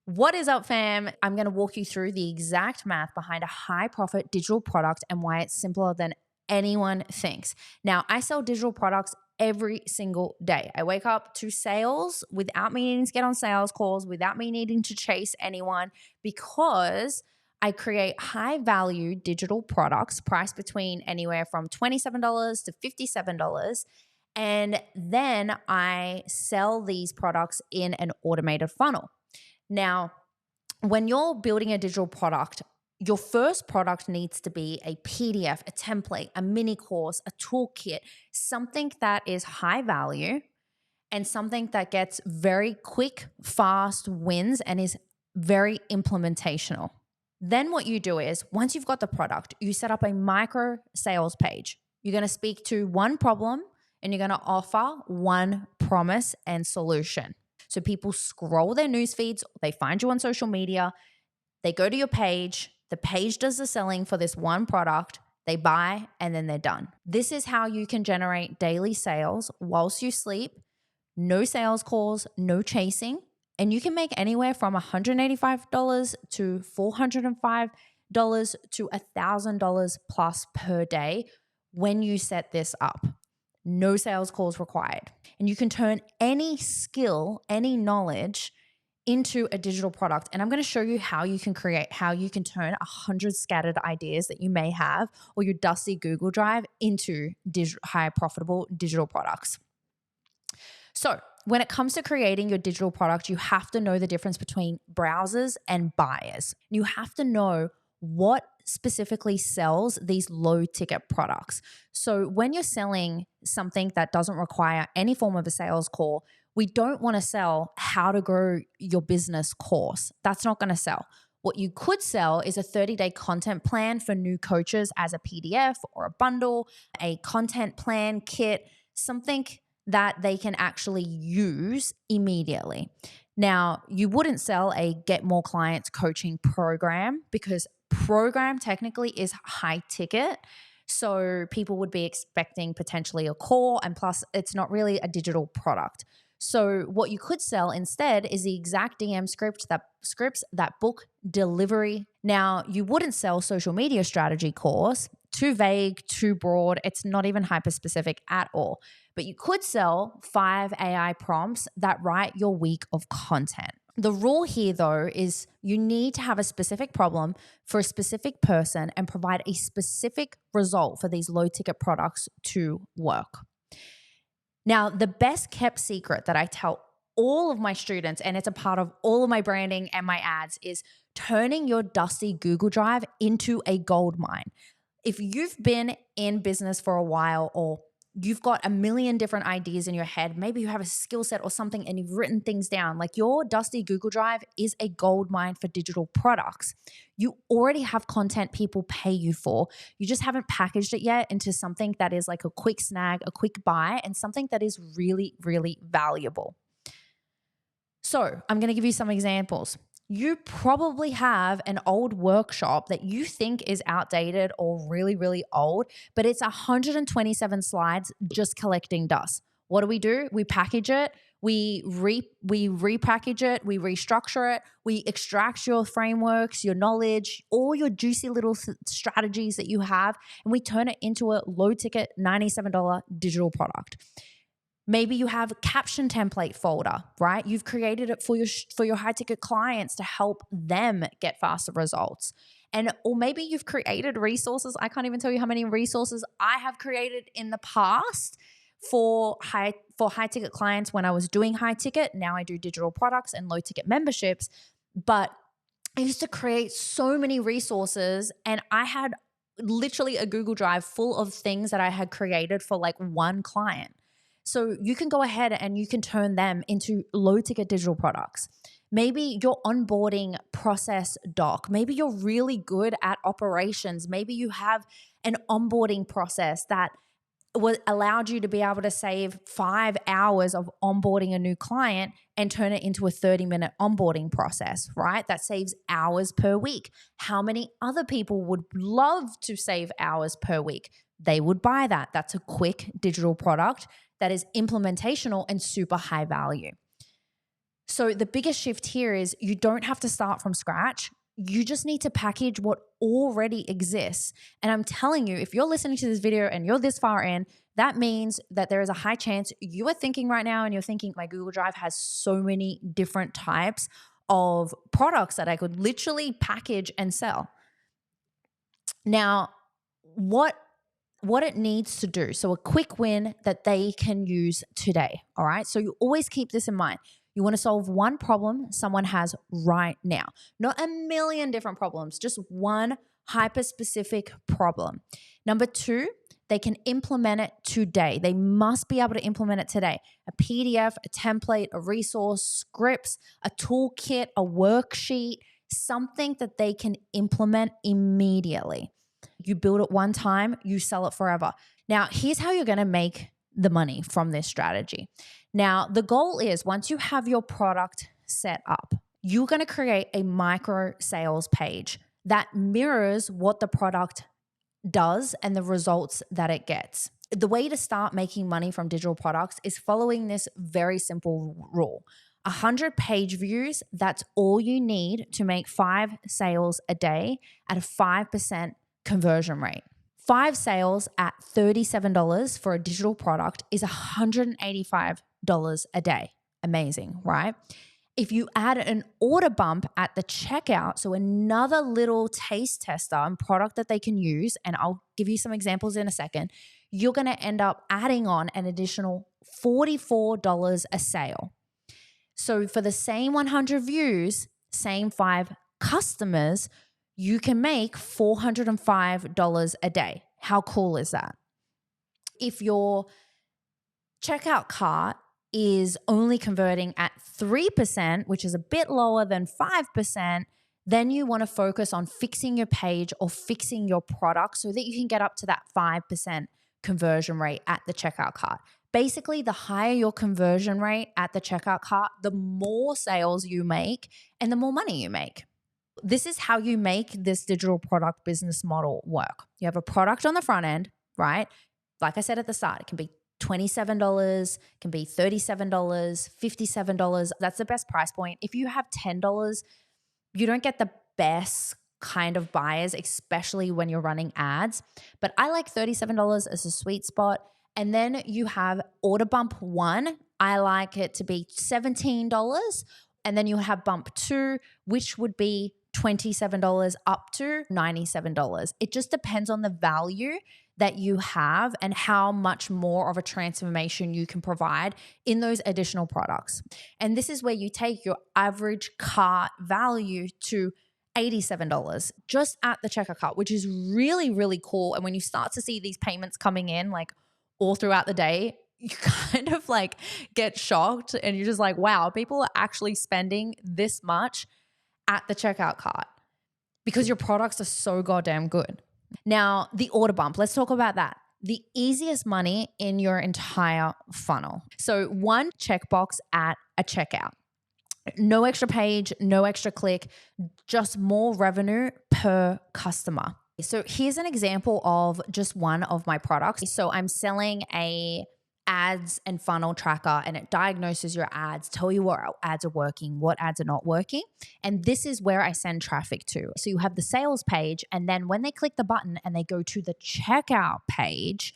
What is up, fam? I'm going to walk you through the exact math behind a high profit digital product and why it's simpler than anyone thinks. Now, I sell digital products every single day. I wake up to sales without me needing to get on sales calls, without me needing to chase anyone, because I create high value digital products priced between anywhere from $27 to $57. And then I sell these products in an automated funnel. Now, when you're building a digital product, your first product needs to be a PDF, a template, a mini course, a toolkit, something that is high value and something that gets very quick, fast wins and is very implementational. Then what you do is once you've got the product, you set up a micro sales page. You're going to speak to one problem and you're going to offer one promise and solution. So people scroll their news feeds, they find you on social media, they go to your page, the page does the selling for this one product, they buy, and then they're done. This is how you can generate daily sales whilst you sleep, no sales calls, no chasing, and you can make anywhere from $185 to $405 to $1,000 plus per day when you set this up. No sales calls required. And you can turn any skill, any knowledge into a digital product. And I'm going to show you how you can turn 100 scattered ideas that you may have or your dusty Google Drive into high profitable digital products. So when it comes to creating your digital product, you have to know the difference between browsers and buyers. You have to know what specifically sells these low ticket products. So when you're selling something that doesn't require any form of a sales call, we don't want to sell how to grow your business course. That's not going to sell. What you could sell is a 30-day content plan for new coaches as a PDF or a bundle, a content plan kit, something that they can actually use immediately. Now, you wouldn't sell a get more clients coaching program because program technically is high ticket. So people would be expecting potentially a call, and plus it's not really a digital product. So what you could sell instead is the exact DM scripts that book delivery. Now, you wouldn't sell social media strategy course, too vague, too broad. It's not even hyper specific at all. But you could sell 5 AI prompts that write your week of content. The rule here, though, is you need to have a specific problem for a specific person and provide a specific result for these low ticket products to work. Now, the best kept secret that I tell all of my students, and it's a part of all of my branding and my ads, is turning your dusty Google Drive into a gold mine. If you've been in business for a while or you've got a million different ideas in your head, maybe you have a skill set or something and you've written things down, like your dusty Google Drive is a gold mine for digital products. You already have content people pay you for. You just haven't packaged it yet into something that is like a quick snag, a quick buy, and something that is really, really valuable. So I'm going to give you some examples. You probably have an old workshop that you think is outdated or really, really old, but it's 127 slides just collecting dust. What do? We package it, we repackage it, we restructure it, we extract your frameworks, your knowledge, all your juicy little strategies that you have, and we turn it into a low ticket $97 digital product. Maybe you have a caption template folder, right? You've created it for your high ticket clients to help them get faster results. Or maybe you've created resources. I can't even tell you how many resources I have created in the past for high ticket clients when I was doing high ticket. Now I do digital products and low ticket memberships. But I used to create so many resources, and I had literally a Google Drive full of things that I had created for like one client. So you can go ahead and you can turn them into low ticket digital products. Maybe your onboarding process doc. Maybe you're really good at operations. Maybe you have an onboarding process that allowed you to be able to save 5 hours of onboarding a new client and turn it into a 30-minute onboarding process, right? That saves hours per week. How many other people would love to save hours per week? They would buy that. That's a quick digital product that is implementational and super high value. So the biggest shift here is you don't have to start from scratch. You just need to package what already exists. And I'm telling you, if you're listening to this video and you're this far in, that means that there is a high chance you are thinking right now and you're thinking, my Google Drive has so many different types of products that I could literally package and sell. Now, what it needs to do, so a quick win that they can use today, all right? So you always keep this in mind. You want to solve one problem someone has right now, not a million different problems, just one hyper-specific problem. Number two, they can implement it today. They must be able to implement it today. A PDF, a template, a resource, scripts, a toolkit, a worksheet, something that they can implement immediately. You build it one time, you sell it forever. Now, here's how you're going to make the money from this strategy. Now, the goal is once you have your product set up, you're going to create a micro sales page that mirrors what the product does and the results that it gets. The way to start making money from digital products is following this very simple rule. 100 page views, that's all you need to make 5 sales a day at a 5% conversion rate. 5 sales at $37 for a digital product is $185 a day. Amazing, right? If you add an order bump at the checkout, so another little taste tester and product that they can use, and I'll give you some examples in a second, you're going to end up adding on an additional $44 a sale. So for the same 100 views, same 5 customers, you can make $405 a day. How cool is that? If your checkout cart is only converting at 3%, which is a bit lower than 5%, then you want to focus on fixing your page or fixing your product so that you can get up to that 5% conversion rate at the checkout cart. Basically, the higher your conversion rate at the checkout cart, the more sales you make and the more money you make. This is how you make this digital product business model work. You have a product on the front end, right? Like I said at the start, it can be $27, can be $37, $57. That's the best price point. If you have $10, you don't get the best kind of buyers, especially when you're running ads. But I like $37 as a sweet spot. And then you have order bump 1. I like it to be $17. And then you have bump 2, which would be $27 up to $97. It just depends on the value that you have and how much more of a transformation you can provide in those additional products. And this is where you take your average cart value to $87 just at the checkout cart, which is really, really cool. And when you start to see these payments coming in like all throughout the day, you kind of like get shocked and you're just like, wow, people are actually spending this much at the checkout cart because your products are so goddamn good. Now, the order bump, let's talk about that. The easiest money in your entire funnel. So 1 checkbox at a checkout. No extra page, no extra click, just more revenue per customer. So here's an example of just one of my products. So I'm selling a ads and funnel tracker, and it diagnoses your ads, tell you what ads are working, what ads are not working. And this is where I send traffic to. So you have the sales page, and then when they click the button and they go to the checkout page,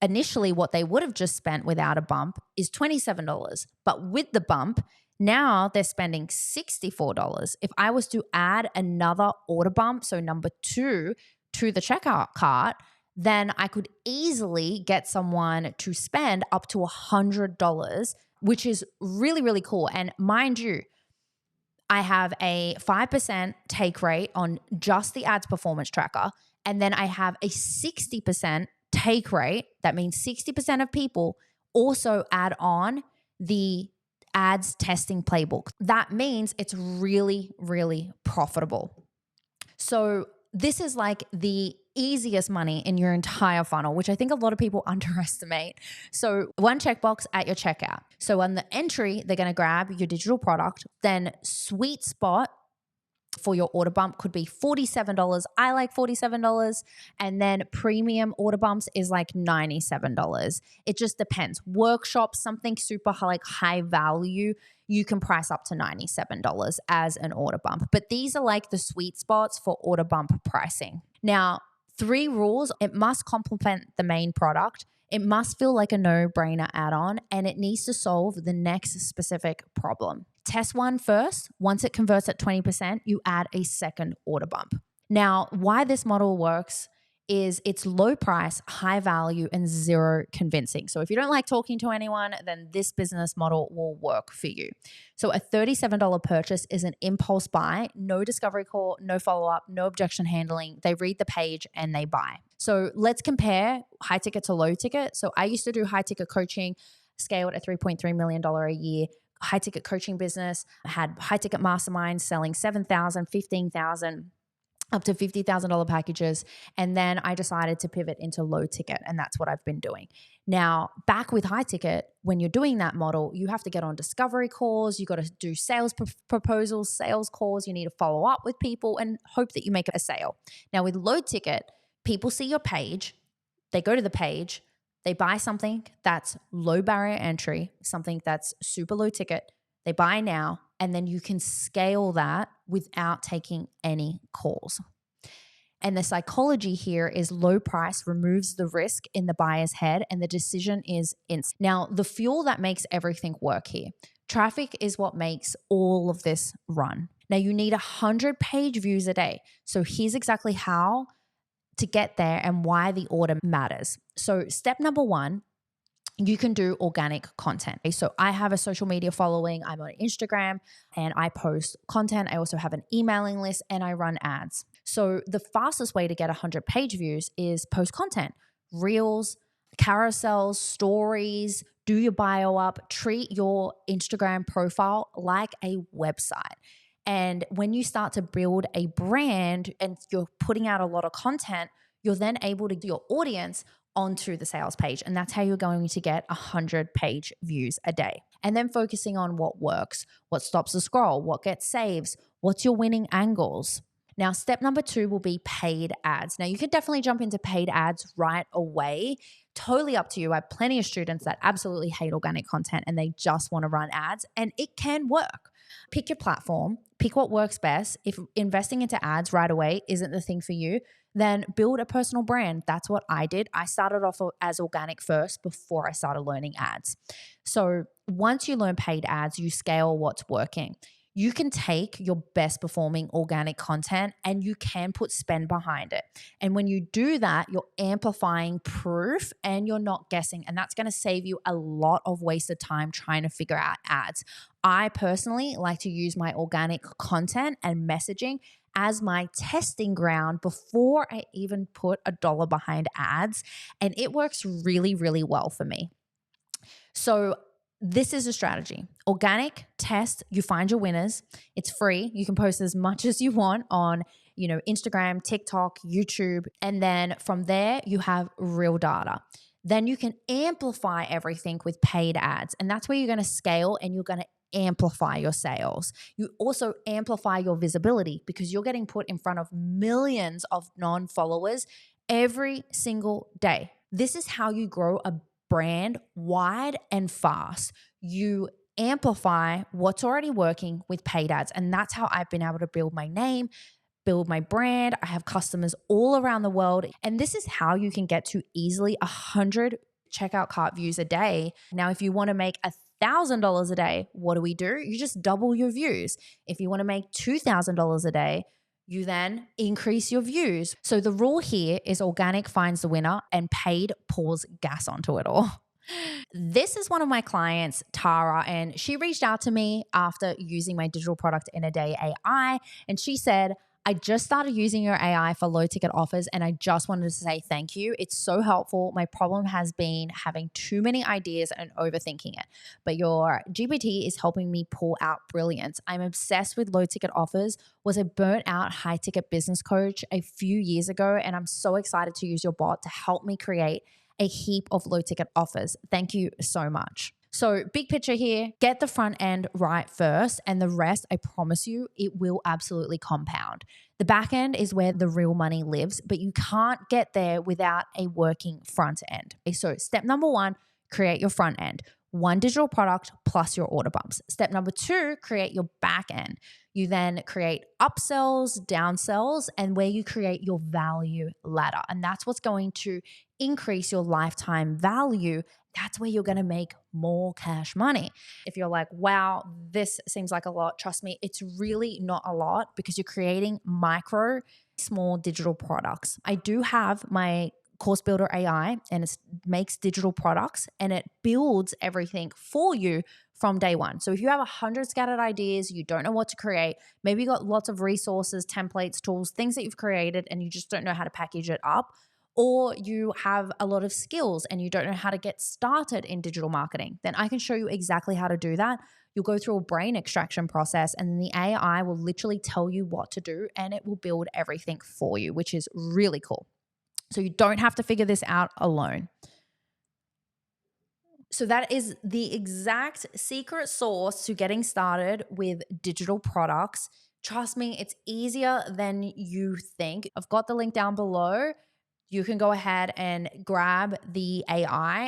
initially what they would have just spent without a bump is $27. But with the bump, now they're spending $64. If I was to add another order bump, so number 2 to the checkout cart, then I could easily get someone to spend up to $100, which is really, really cool. And mind you, I have a 5% take rate on just the ads performance tracker. And then I have a 60% take rate. That means 60% of people also add on the ads testing playbook. That means it's really, really profitable. So this is like the easiest money in your entire funnel, which I think a lot of people underestimate. So 1 checkbox at your checkout. So on the entry, they're going to grab your digital product, then sweet spot for your order bump could be $47. I like $47. And then premium order bumps is like $97. It just depends. Workshops, something super like high value, you can price up to $97 as an order bump. But these are like the sweet spots for order bump pricing. Now, 3 rules: it must complement the main product, it must feel like a no-brainer add-on, and it needs to solve the next specific problem. Test one first. Once it converts at 20%, you add a second order bump. Now, why this model works is it's low price, high value, and zero convincing. So if you don't like talking to anyone, then this business model will work for you. So a $37 purchase is an impulse buy, no discovery call, no follow-up, no objection handling. They read the page and they buy. So let's compare high ticket to low ticket. So I used to do high ticket coaching, scaled at $3.3 million a year. High ticket coaching business, had high ticket masterminds selling $7,000, $15,000, up to $50,000 packages. And then I decided to pivot into low ticket, and that's what I've been doing. Now, back with high ticket, when you're doing that model, you have to get on discovery calls, you got to do sales proposals, sales calls, you need to follow up with people and hope that you make a sale. Now, with low ticket, people see your page, they go to the page, they buy something that's low barrier entry, something that's super low ticket. They buy now, and then you can scale that without taking any calls. And the psychology here is low price removes the risk in the buyer's head, and the decision is instant. Now, the fuel that makes everything work here. Traffic is what makes all of this run. Now, you need 100 page views a day. So here's exactly how to get there and why the order matters. So step number 1, you can do organic content. So I have a social media following. I'm on Instagram and I post content. I also have an emailing list and I run ads. So the fastest way to get 100 page views is post content, reels, carousels, stories, do your bio up, treat your Instagram profile like a website. And when you start to build a brand and you're putting out a lot of content, you're then able to get your audience onto the sales page. And that's how you're going to get 100 page views a day. And then focusing on what works, what stops the scroll, what gets saves, what's your winning angles. Now, step number 2 will be paid ads. Now, you could definitely jump into paid ads right away. Totally up to you. I have plenty of students that absolutely hate organic content and they just want to run ads, and it can work. Pick your platform, pick what works best. If investing into ads right away isn't the thing for you, then build a personal brand. That's what I did. I started off as organic first before I started learning ads. So once you learn paid ads, you scale what's working. You can take your best performing organic content and you can put spend behind it. And when you do that, you're amplifying proof and you're not guessing. And that's going to save you a lot of wasted time trying to figure out ads. I personally like to use my organic content and messaging as my testing ground before I even put $1 behind ads. And it works really, really well for me. So this is a strategy. Organic, test, you find your winners. It's free. You can post as much as you want on, Instagram, TikTok, YouTube. And then from there, you have real data. Then you can amplify everything with paid ads. And that's where you're going to scale and you're going to amplify your sales. You also amplify your visibility because you're getting put in front of millions of non-followers every single day. This is how you grow a brand wide and fast. You amplify what's already working with paid ads. And that's how I've been able to build my name, build my brand. I have customers all around the world. And this is how you can get to easily 100 checkout cart views a day. Now, if you want to make $1,000 a day, what do? You just double your views. If you want to make $2,000 a day, you then increase your views. So the rule here is organic finds the winner and paid pours gas onto it all. This is one of my clients, Tara, and she reached out to me after using my digital product in a day AI. And she said, I just started using your AI for low ticket offers and I just wanted to say thank you. It's so helpful. My problem has been having too many ideas and overthinking it. But your GPT is helping me pull out brilliance. I'm obsessed with low ticket offers. Was a burnt out high ticket business coach a few years ago, and I'm so excited to use your bot to help me create a heap of low ticket offers. Thank you so much. So, big picture here, get the front end right first, and the rest, I promise you, it will absolutely compound. The back end is where the real money lives, but you can't get there without a working front end. Okay, so, step number one, create your front end. One digital product plus your order bumps. Step number two, create your back end. You then create upsells, downsells, and where you create your value ladder. And that's what's going to increase your lifetime value. That's where you're going to make more cash money. If you're like, wow, this seems like a lot, trust me, it's really not a lot because you're creating micro, small digital products. I do have my Course Builder AI, and it makes digital products and it builds everything for you from day one. So if you have 100 scattered ideas, you don't know what to create, maybe you got lots of resources, templates, tools, things that you've created, and you just don't know how to package it up, or you have a lot of skills and you don't know how to get started in digital marketing, then I can show you exactly how to do that. You'll go through a brain extraction process, and then the AI will literally tell you what to do and it will build everything for you, which is really cool. So you don't have to figure this out alone. So that is the exact secret sauce to getting started with digital products. Trust me, it's easier than you think. I've got the link down below. You can go ahead and grab the AI